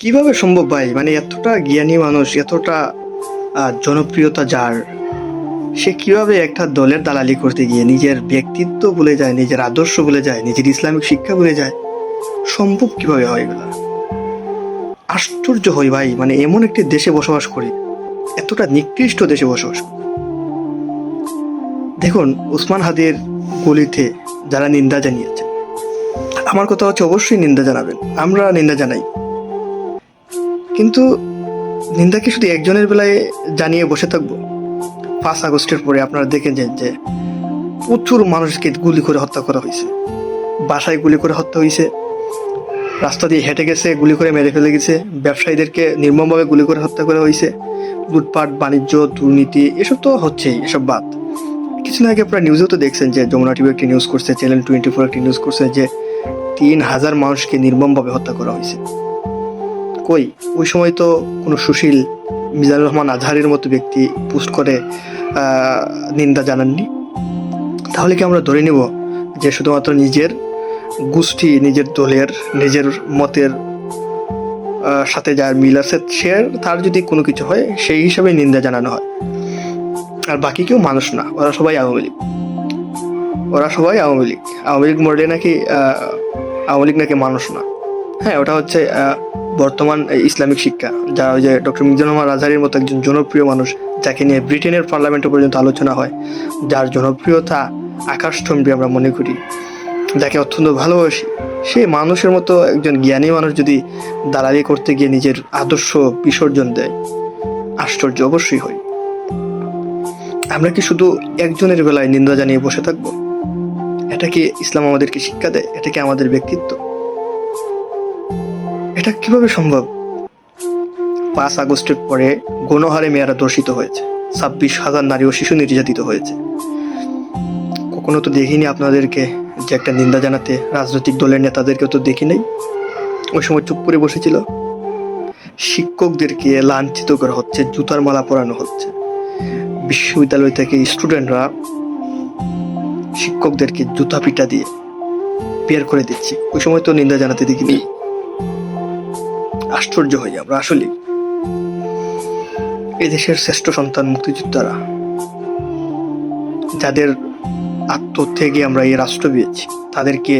কিভাবে সম্ভব ভাই? মানে এতটা জ্ঞানী মানুষ, এতটা জনপ্রিয়তা যার, সে কিভাবে একটা দলের দালালি করতে গিয়ে নিজের ব্যক্তিত্ব ভুলে যায়, নিজের আদর্শ ভুলে যায়, নিজের ইসলামিক শিক্ষা ভুলে যায়? সম্ভব কিভাবে হয় এগুলা? আশ্চর্য হই ভাই, মানে এমন একটি দেশে বসবাস করি, এতটা নিকৃষ্ট দেশে বসবাস করি। দেখুন, উসমান হাদির গলিতে যারা নিন্দা জানিয়েছে, আমার কথা হচ্ছে অবশ্যই নিন্দা জানাবেন, আমরা নিন্দা জানাই, কিন্তু নিন্দা কি শুধু একজনের বেলায় জানিয়ে বসে থাকবো? 5 আগস্টের পরে আপনারা দেখেছেন যে প্রচুর মানুষকে গুলি করে হত্যা করা হয়েছে, বাসায় গুলি করে হত্যা হয়েছে, রাস্তা দিয়ে হেঁটে গেছে গুলি করে মেরে ফেলে গেছে, ব্যবসায়ীদেরকে নির্মমভাবে গুলি করে হত্যা করা হয়েছে, লুটপাট, বাণিজ্য, দুর্নীতি, এসব তো হচ্ছেই। এসব বাদ, কিছুদিন আগে আপনারা নিউজেও তো দেখছেন যে যমুনা টিভি একটি নিউজ করছে, চ্যানেল 24 একটি নিউজ করছে যে 3,000 মানুষকে নির্মমভাবে হত্যা করা হয়েছে। কই, ওই সময় তো কোনো সুশীল মিজানুর রহমান আজহারের মতো ব্যক্তি পোস্ট করে নিন্দা জানাননি। তাহলে কি আমরা ধরে নেব যে শুধুমাত্র নিজের গোষ্ঠী, নিজের দলের, নিজের মতের সাথে যার মিল আছে, সে, তার যদি কোনো কিছু হয় সেই হিসাবে নিন্দা জানানো হয়, আর বাকি কেউ মানুষ না? ওরা সবাই আওয়ামী লীগ, ওরা সবাই আওয়ামী লীগ। আওয়ামী লীগ মরলে নাকি আওয়ামী লীগ নাকি মানুষ না? হ্যাঁ, ওটা হচ্ছে বর্তমান ইসলামিক শিক্ষা, যা ওই যে ডক্টর মিজানুর রহমান আজহারের মতো একজন জনপ্রিয় মানুষ, যাকে নিয়ে ব্রিটেনের পার্লামেন্টে পর্যন্ত আলোচনা হয়, যার জনপ্রিয়তা আকাশচুম্বী আমরা মনে করি, যাকে অত্যন্ত ভালোবাসি, সেই মানুষের মতো একজন জ্ঞানী মানুষ যদি দালালি করতে গিয়ে নিজের আদর্শ বিসর্জন দেয়, আশ্চর্য অবশ্যই হয়। আমরা কি শুধু একজনের বেলায় নিন্দা জানিয়ে বসে থাকবো? এটা কি ইসলাম আমাদেরকে শিক্ষা দেয়? এটা কি আমাদের ব্যক্তিত্ব? এটা কিভাবে সম্ভব? 5 আগস্টের পরে গণহারে মেয়েরা ধর্ষিত হয়েছে, 26,000 নারী ও শিশু নির্যাতিত হয়েছে। কখনো তো দেখিনি আপনাদেরকে যে একটা নিন্দা জানাতে। রাজনৈতিক দলের নেতাদেরকেও তো দেখি নাই, ওই সময় চুপ করে বসেছিল। শিক্ষকদেরকে লাঞ্ছিত করা হচ্ছে, জুতার মালা পরানো হচ্ছে। বিশ্ববিদ্যালয় থেকে স্টুডেন্টরা শিক্ষকদেরকে জুতা পিটা দিয়ে বের করে দিচ্ছে, ওই সময় তো নিন্দা জানাতে দেখিনি। আশ্চর্য হই আমরা আসলে। এদেশের শ্রেষ্ঠ সন্তান মুক্তিযোদ্ধারা, যাদের আত্মত্যাগে আমরা এই রাষ্ট্র পেয়েছি, তাদেরকে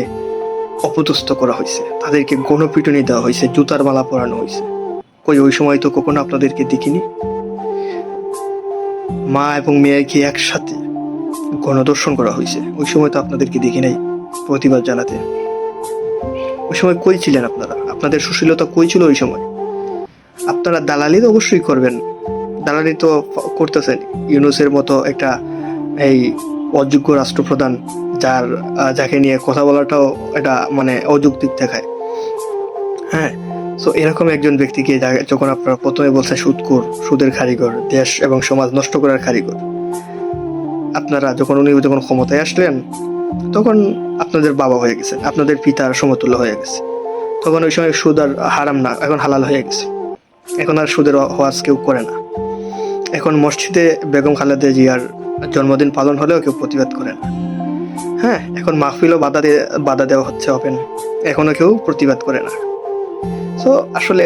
অপদস্থ করা হয়েছে, তাদেরকে গণপিটুনি দেওয়া হয়েছে, জুতার মালা পরানো হয়েছে। কই, ওই সময় তো কখনো আপনাদেরকে দেখিনি। মা এবং মেয়েকে একসাথে গণধর্ষণ করা হয়েছে, ওই সময় তো আপনাদেরকে দেখি নাই প্রতিবাদ জানাতে। ওই সময় কই ছিলেন আপনারা? আপনাদের সুশীলতা কই ছিল ওই সময়? আপনারা দালালি তো অবশ্যই করবেন, দালালি তো করতেছেন। ইউনূসের মতো একটা এই অযোগ্য রাষ্ট্রপ্রধান, যাকে নিয়ে কথা বলাটাও এটা মানে অযৌক্তিক দেখায়। হ্যাঁ, তো এরকম একজন ব্যক্তিকে যখন আপনারা প্রথমে বলছেন সুদখোর, সুদের কারিগর, দেশ এবং সমাজ নষ্ট করার কারিগর, আপনারা উনি যখন ক্ষমতায় আসলেন, তখন আপনাদের বাবা হয়ে গেছেন, আপনাদের পিতার সমতুল্য হয়ে গেছে। তখন ওই সময় সুদ আর হারাম না, এখন হালাল হয়ে গেছে। এখন আর সুদের ওয়াজ কেউ করে না। এখন মসজিদে বেগম খালেদা জিয়ার জন্মদিন পালন হলেও কেউ প্রতিবাদ করে না। হ্যাঁ, এখন মাহফিলও বাধা দেওয়া হচ্ছে ওপেন, এখনো কেউ প্রতিবাদ করে না। তো আসলে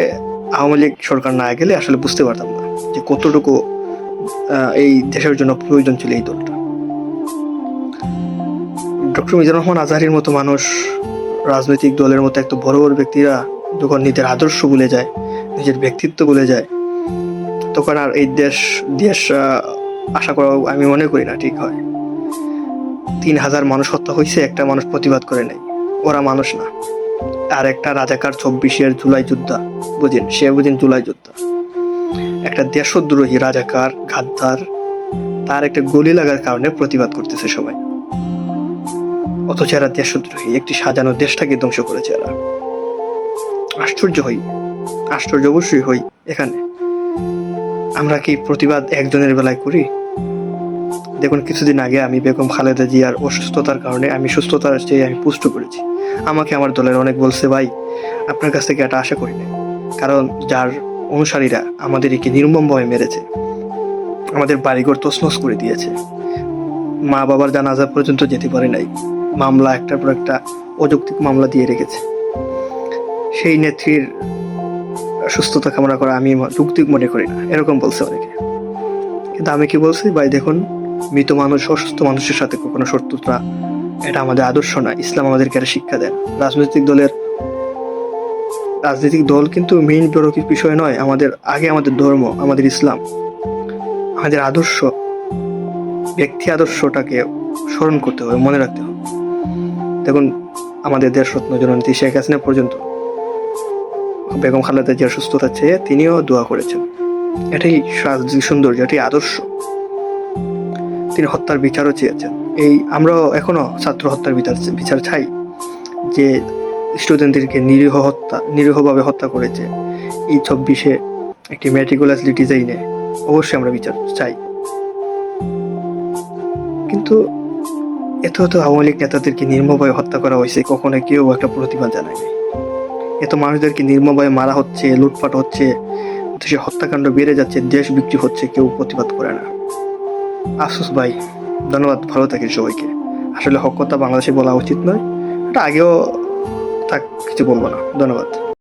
আওয়ামী লীগ সরকার না গেলে আসলে বুঝতে পারতাম না যে কতটুকু এই দেশের জন্য প্রয়োজন ছিল এই দলটা। ডক্টর মিজানুর রহমান আজহারের মতো মানুষ, রাজনৈতিক দলের মতো একটা বড় বড় ব্যক্তিরা যখন নিজের আদর্শ ভুলে যায়, নিজের ব্যক্তিত্ব ভুলে যায়, তখন আর এই দেশ আশা করা আমি মনে করি না ঠিক হয়। 3,000 মানুষ হত্যা হয়েছে, একটা মানুষ প্রতিবাদ করে নাই, ওরা মানুষ না। আর একটা রাজাকার 24-এর জুলাই যোদ্ধা বুঝেন, সে বুঝেন জুলাই যোদ্ধা, একটা দেশদ্রোহী রাজাকার গাদ্দার, তার একটা গুলি লাগার কারণে প্রতিবাদ করতেছে সবাই। অথচ এরা দেশদ্রোহী, একটি সাজানো দেশটাকে ধ্বংস করেছে এরা। আশ্চর্য হই, আশ্চর্য অবশ্যই হই। এখানে আমরা কি প্রতিবাদ একজনের বেলায় করি? দেখুন, কিছুদিন আগে আমি বেগম খালেদা জিয়ার অসুস্থতার কারণে, আমি সুস্থতার চেয়ে আমি পুষ্ট করেছি। আমাকে আমার দলের অনেক বলছে, ভাই আপনার কাছ থেকে এটা আশা করি না, কারণ যার অনুসারীরা আমাদেরকে নির্মমভাবে মেরেছে, আমাদের বাড়িঘর তছনছ করে দিয়েছে, মা বাবার জানাজা পর্যন্ত যেতে পারে নাই, মামলা একটার পর একটা অযৌক্তিক মামলা দিয়ে রেখেছে। সেই নেত্রীর সুস্থতা কামনা করা আমি যৌক্তিক মনে করি না, এরকম বলছে অনেকে। কিন্তু আমি কি বলছি ভাই, দেখুন, মৃত মানুষ অসুস্থ মানুষের সাথে কখনো শত্রুতা, এটা আমাদের আদর্শ না। ইসলাম আমাদেরকে এটা শিক্ষা দেন। রাজনৈতিক দল কিন্তু মেইন বড় কিছু বিষয় নয়। আমাদের ধর্ম, আমাদের ইসলাম, আমাদের আদর্শ, ব্যক্তি আদর্শটাকে স্মরণ করতে হবে, মনে রাখতে হবে। দেখুন, আমাদের দেশরত্ন জননেত্রী শেখ হাসিনা পর্যন্ত বেগম খালেদা জিয়ার সুস্থতা চেয়ে তিনিও দোয়া করেছেন। এটাই রাজনৈতিক সৌন্দর্য, এটাই আদর্শ। তিনি হত্যার বিচারও চেয়েছেন। আমরাও এখনো ছাত্র হত্যার বিচার চাই, যে স্টুডেন্টদেরকে নিরীহভাবে হত্যা করেছে এই 26-এ একটি মেটিকুলাসলি ডিজাইনে, অবশ্যই আমরা বিচার চাই। কিন্তু এত আওয়ামী লীগ নেতাদেরকে নির্মমভাবে হত্যা করা হয়েছে, কখনো কেউ একটা প্রতিবাদ জানায়নি। এত মানুষদেরকে নির্মমভাবে মারা হচ্ছে, লুটপাট হচ্ছে, দেশে হত্যাকাণ্ড বেড়ে যাচ্ছে, দেশ বিক্রি হচ্ছে, কেউ প্রতিবাদ করে না। আফসোস ভাই। ধন্যবাদ, ভালো থাকেন সবাইকে। আসলে হক কথা বাংলাদেশে বলা উচিত নয়, এটা আগেও কিছু বলবো না। ধন্যবাদ।